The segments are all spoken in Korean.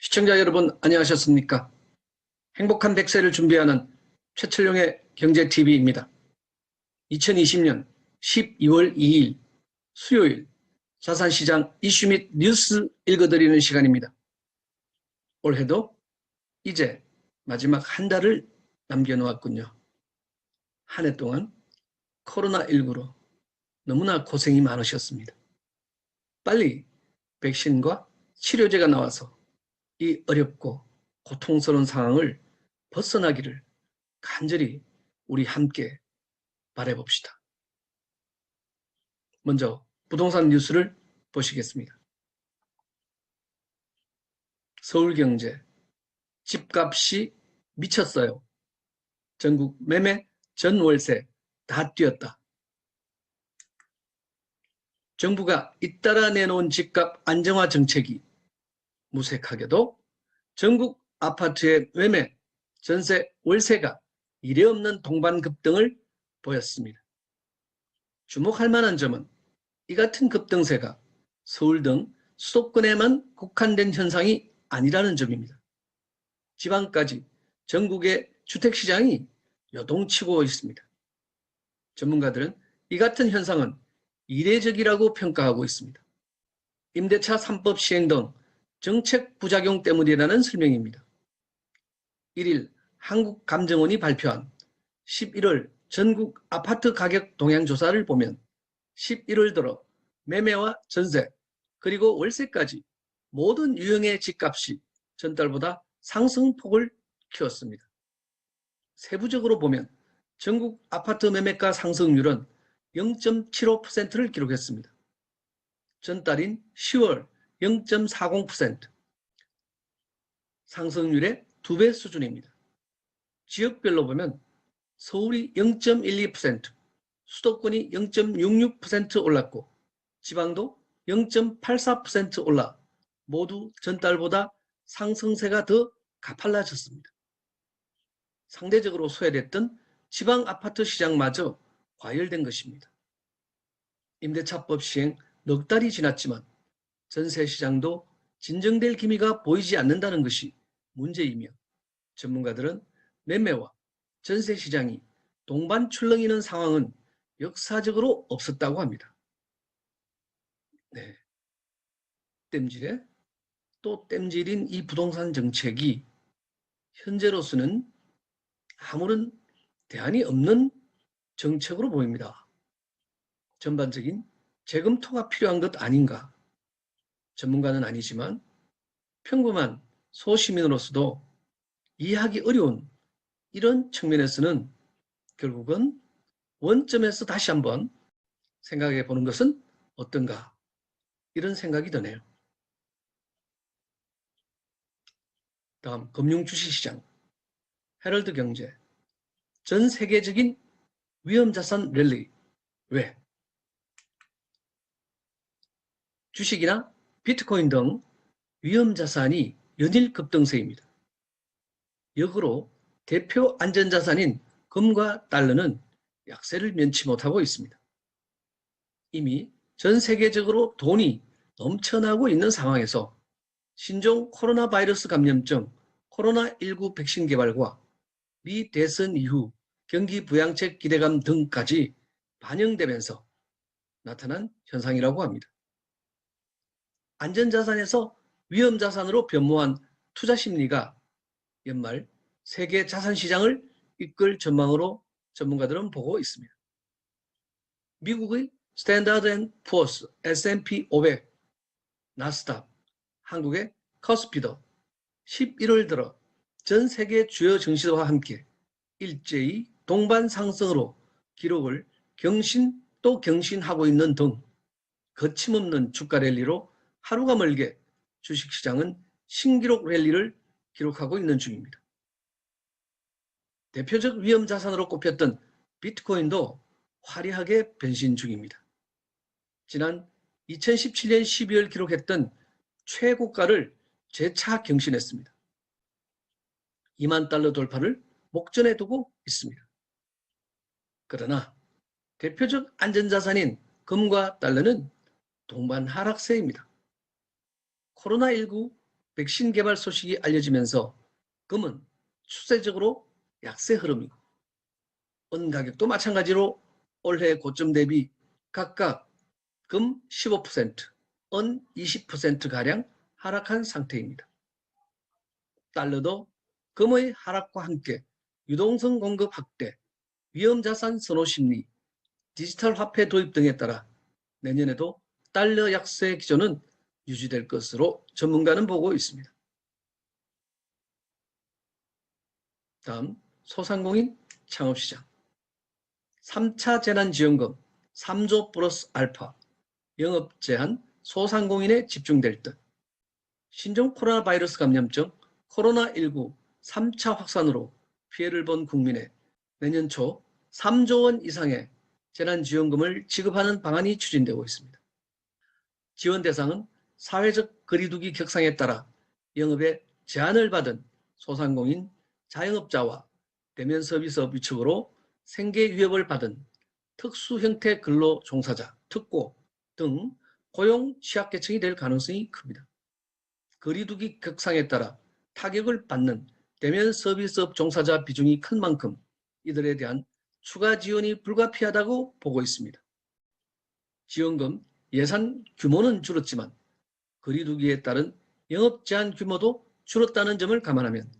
시청자 여러분 안녕하셨습니까? 행복한 100세를 준비하는 최철용의 경제TV입니다. 2020년 12월 2일 수요일 자산시장 이슈 및 뉴스 읽어드리는 시간입니다. 올해도 이제 마지막 한 달을 남겨놓았군요. 한 해 동안 코로나19로 너무나 고생이 많으셨습니다. 빨리 백신과 치료제가 나와서 이 어렵고 고통스러운 상황을 벗어나기를 간절히 우리 함께 바라봅시다. 먼저 부동산 뉴스를 보시겠습니다. 서울경제, 집값이 미쳤어요. 전국 매매, 전월세 다 뛰었다. 정부가 잇따라 내놓은 집값 안정화 정책이 무색하게도 전국 아파트의 매매, 전세, 월세가 이례없는 동반 급등을 보였습니다. 주목할 만한 점은 이 같은 급등세가 서울 등 수도권에만 국한된 현상이 아니라는 점입니다. 지방까지 전국의 주택시장이 요동치고 있습니다. 전문가들은 이 같은 현상은 이례적이라고 평가하고 있습니다. 임대차 3법 시행 등 정책 부작용 때문이라는 설명입니다. 1일 한국감정원이 발표한 11월 전국 아파트 가격 동향 조사를 보면 11월 들어 매매와 전세 그리고 월세까지 모든 유형의 집값이 전달보다 상승폭을 키웠습니다. 세부적으로 보면 전국 아파트 매매가 상승률은 0.75%를 기록했습니다. 전달인 10월 0.40%, 상승률의 2배 수준입니다. 지역별로 보면 서울이 0.12%, 수도권이 0.66% 올랐고 지방도 0.84% 올라 모두 전달보다 상승세가 더 가팔라졌습니다. 상대적으로 소외됐던 지방 아파트 시장마저 과열된 것입니다. 임대차법 시행 넉 달이 지났지만 전세 시장도 진정될 기미가 보이지 않는다는 것이 문제이며 전문가들은 매매와 전세 시장이 동반 출렁이는 상황은 역사적으로 없었다고 합니다. 네. 땜질에 또 땜질인 이 부동산 정책이 현재로서는 아무런 대안이 없는 정책으로 보입니다. 전반적인 재검토가 필요한 것 아닌가. 전문가는 아니지만 평범한 소시민으로서도 이해하기 어려운 이런 측면에서는 결국은 원점에서 다시 한번 생각해 보는 것은 어떤가 이런 생각이 드네요. 다음 금융 주식시장 헤럴드 경제 전 세계적인 위험자산 랠리 왜? 주식이나 비트코인 등 위험자산이 연일 급등세입니다. 역으로 대표 안전자산인 금과 달러는 약세를 면치 못하고 있습니다. 이미 전 세계적으로 돈이 넘쳐나고 있는 상황에서 신종 코로나 바이러스 감염증 코로나19 백신 개발과 미 대선 이후 경기 부양책 기대감 등까지 반영되면서 나타난 현상이라고 합니다. 안전자산에서 위험자산으로 변모한 투자 심리가 연말 세계 자산시장을 이끌 전망으로 전문가들은 보고 있습니다. 미국의 스탠다드 앤 푸어스, S&P 500, 나스닥, 한국의 커스피도 11월 들어 전 세계 주요 증시와 함께 일제히 동반 상승으로 기록을 경신 또 경신하고 있는 등 거침없는 주가 랠리로 하루가 멀게 주식시장은 신기록 랠리를 기록하고 있는 중입니다. 대표적 위험자산으로 꼽혔던 비트코인도 화려하게 변신 중입니다. 지난 2017년 12월 기록했던 최고가를 재차 경신했습니다. 2만 달러 돌파를 목전에 두고 있습니다. 그러나 대표적 안전자산인 금과 달러는 동반 하락세입니다. 코로나19 백신 개발 소식이 알려지면서 금은 추세적으로 약세 흐름이고 은 가격도 마찬가지로 올해 고점 대비 각각 금 15%, 은 20%가량 하락한 상태입니다. 달러도 금의 하락과 함께 유동성 공급 확대, 위험자산 선호 심리, 디지털 화폐 도입 등에 따라 내년에도 달러 약세 기조는 유지될 것으로 전문가는 보고 있습니다. 다음 소상공인 창업시장. 3차 재난지원금 3조 플러스 알파, 영업 제한 소상공인에 집중될 듯. 신종 코로나 바이러스 감염증 코로나19 3차 확산으로 피해를 본 국민에 내년 초 3조 원 이상의 재난지원금을 지급하는 방안이 추진되고 있습니다. 지원 대상은 사회적 거리두기 격상에 따라 영업에 제한을 받은 소상공인, 자영업자와 대면 서비스업 위축으로 생계 위협을 받은 특수 형태 근로 종사자, 특고 등 고용 취약계층이 될 가능성이 큽니다. 거리두기 격상에 따라 타격을 받는 대면 서비스업 종사자 비중이 큰 만큼 이들에 대한 추가 지원이 불가피하다고 보고 있습니다. 지원금 예산 규모는 줄었지만 거리두기에 따른 영업 제한 규모도 줄었다는 점을 감안하면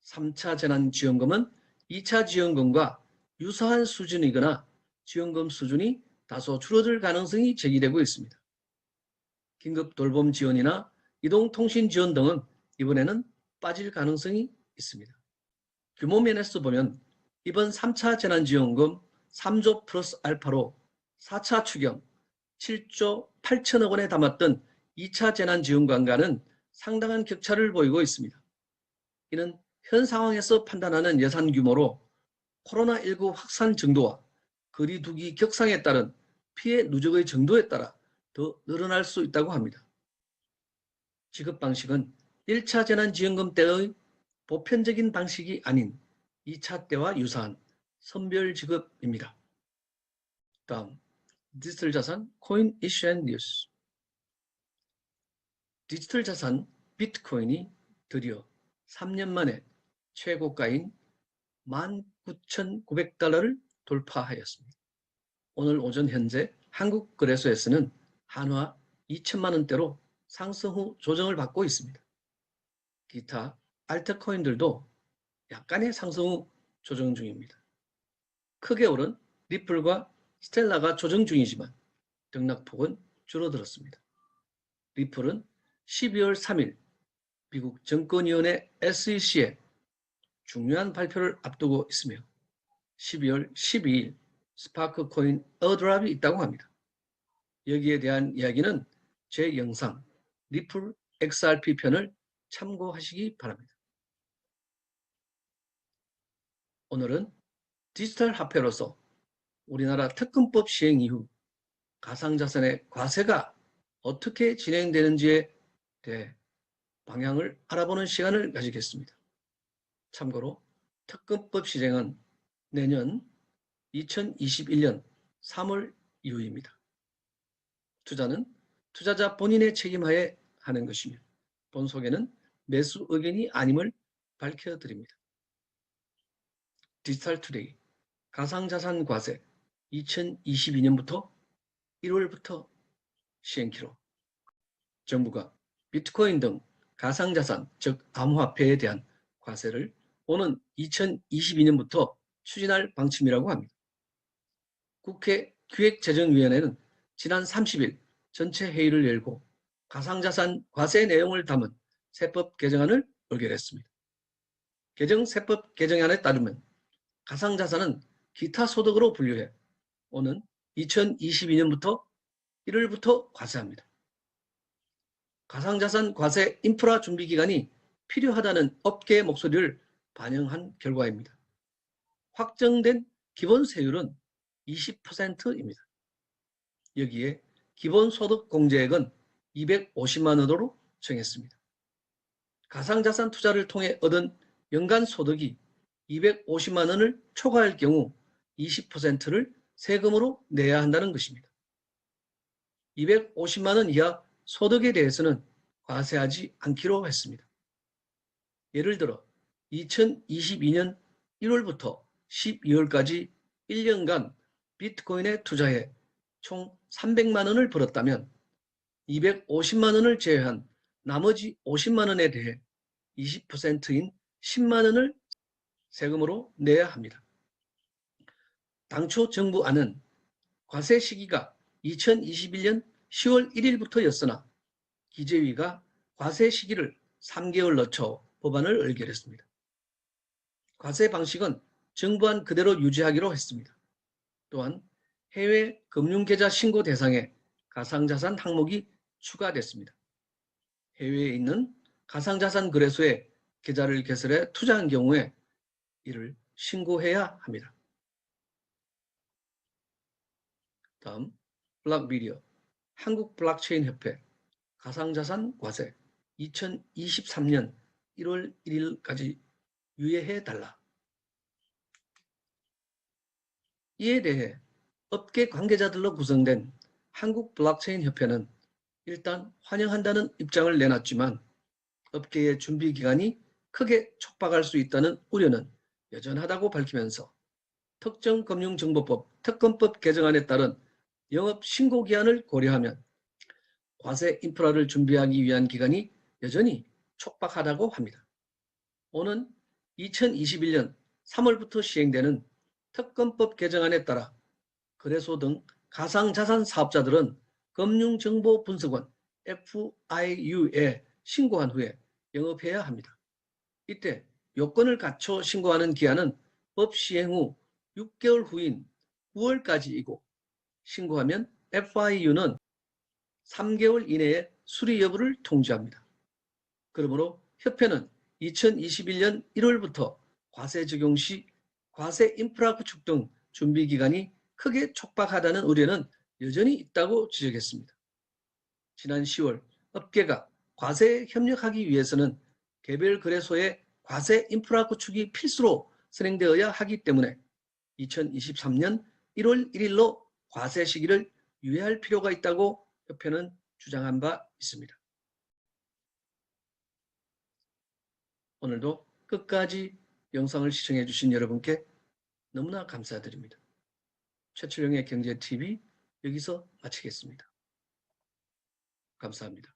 3차 재난지원금은 2차 지원금과 유사한 수준이거나 지원금 수준이 다소 줄어들 가능성이 제기되고 있습니다. 긴급 돌봄 지원이나 이동통신 지원 등은 이번에는 빠질 가능성이 있습니다. 규모 면에서 보면 이번 3차 재난지원금 3조 플러스 알파로 4차 추경 7조 8천억 원에 담았던 2차 재난지원금과는 상당한 격차를 보이고 있습니다. 이는 현 상황에서 판단하는 예산 규모로 코로나19 확산 정도와 거리두기 격상에 따른 피해 누적의 정도에 따라 더 늘어날 수 있다고 합니다. 지급 방식은 1차 재난지원금 때의 보편적인 방식이 아닌 2차 때와 유사한 선별 지급입니다. 다음, 디지털 자산 코인 이슈 앤 뉴스. 디지털 자산 비트코인이 드디어 3년 만에 최고가인 19,900달러를 돌파하였습니다. 오늘 오전 현재 한국거래소에서는 한화 2천만 원대로 상승 후 조정을 받고 있습니다. 기타 알트코인들도 약간의 상승 후 조정 중입니다. 크게 오른 리플과 스텔라가 조정 중이지만 등락폭은 줄어들었습니다. 리플은 12월 3일 미국 정권위원회 SEC의 중요한 발표를 앞두고 있으며 12월 12일 스파크 코인 에어드랍이 있다고 합니다. 여기에 대한 이야기는 제 영상 리플 XRP 편을 참고하시기 바랍니다. 오늘은 디지털 화폐로서 우리나라 특검법 시행 이후 가상자산의 과세가 어떻게 진행되는지에 대해 방향을 알아보는 시간을 가지겠습니다. 참고로 특검법 시행은 내년 2021년 3월 이후입니다. 투자는 투자자 본인의 책임하에 하는 것이며 본 소개는 매수 의견이 아님을 밝혀드립니다. 디지털 투데이 가상자산 과세 2022년부터 1월부터 시행키로 정부가 비트코인 등 가상자산 즉 암호화폐에 대한 과세를 오는 2022년부터 추진할 방침이라고 합니다. 국회 기획재정위원회는 지난 30일 전체 회의를 열고 가상자산 과세 내용을 담은 세법 개정안을 의결했습니다. 세법 개정안에 따르면 가상자산은 기타 소득으로 분류해 오는 2022년부터 1월부터 과세합니다. 가상자산 과세 인프라 준비 기간이 필요하다는 업계의 목소리를 반영한 결과입니다. 확정된 기본 세율은 20%입니다. 여기에 기본소득 공제액은 250만 원으로 정했습니다. 가상자산 투자를 통해 얻은 연간 소득이 250만 원을 초과할 경우 20%를 세금으로 내야 한다는 것입니다. 250만 원 이하 소득에 대해서는 과세하지 않기로 했습니다. 예를 들어 2022년 1월부터 12월까지 1년간 비트코인에 투자해 총 300만 원을 벌었다면 250만 원을 제외한 나머지 50만 원에 대해 20%인 10만 원을 세금으로 내야 합니다. 당초 정부안은 과세 시기가 2021년 10월 1일부터였으나 기재위가 과세 시기를 3개월 늦춰 법안을 의결했습니다. 과세 방식은 정부안 그대로 유지하기로 했습니다. 또한 해외 금융계좌 신고 대상에 가상자산 항목이 추가됐습니다. 해외에 있는 가상자산 거래소에 계좌를 개설해 투자한 경우에 이를 신고해야 합니다. 다음 블락미디어 한국 블록체인 협회 가상자산 과세 2023년 1월 1일까지 유예해 달라. 이에 대해 업계 관계자들로 구성된 한국 블록체인 협회는 일단 환영한다는 입장을 내놨지만 업계의 준비 기간이 크게 촉박할 수 있다는 우려는 여전하다고 밝히면서 특정금융정보법 특검법 개정안에 따른 영업 신고 기한을 고려하면 과세 인프라를 준비하기 위한 기간이 여전히 촉박하다고 합니다. 오는 2021년 3월부터 시행되는 특검법 개정안에 따라 거래소 등 가상자산 사업자들은 금융정보분석원 FIU에 신고한 후에 영업해야 합니다. 이때 요건을 갖춰 신고하는 기한은 법 시행 후 6개월 후인 9월까지이고 신고하면 FIU는 3개월 이내에 수리 여부를 통지합니다. 그러므로 협회는 2021년 1월부터 과세 적용 시 과세 인프라 구축 등 준비 기간이 크게 촉박하다는 우려는 여전히 있다고 지적했습니다. 지난 10월 업계가 과세에 협력하기 위해서는 개별 거래소의 과세 인프라 구축이 필수로 선행되어야 하기 때문에 2023년 1월 1일로 과세 시기를 유예할 필요가 있다고 협회는 주장한 바 있습니다. 오늘도 끝까지 영상을 시청해 주신 여러분께 너무나 감사드립니다. 최철영의 경제TV 여기서 마치겠습니다. 감사합니다.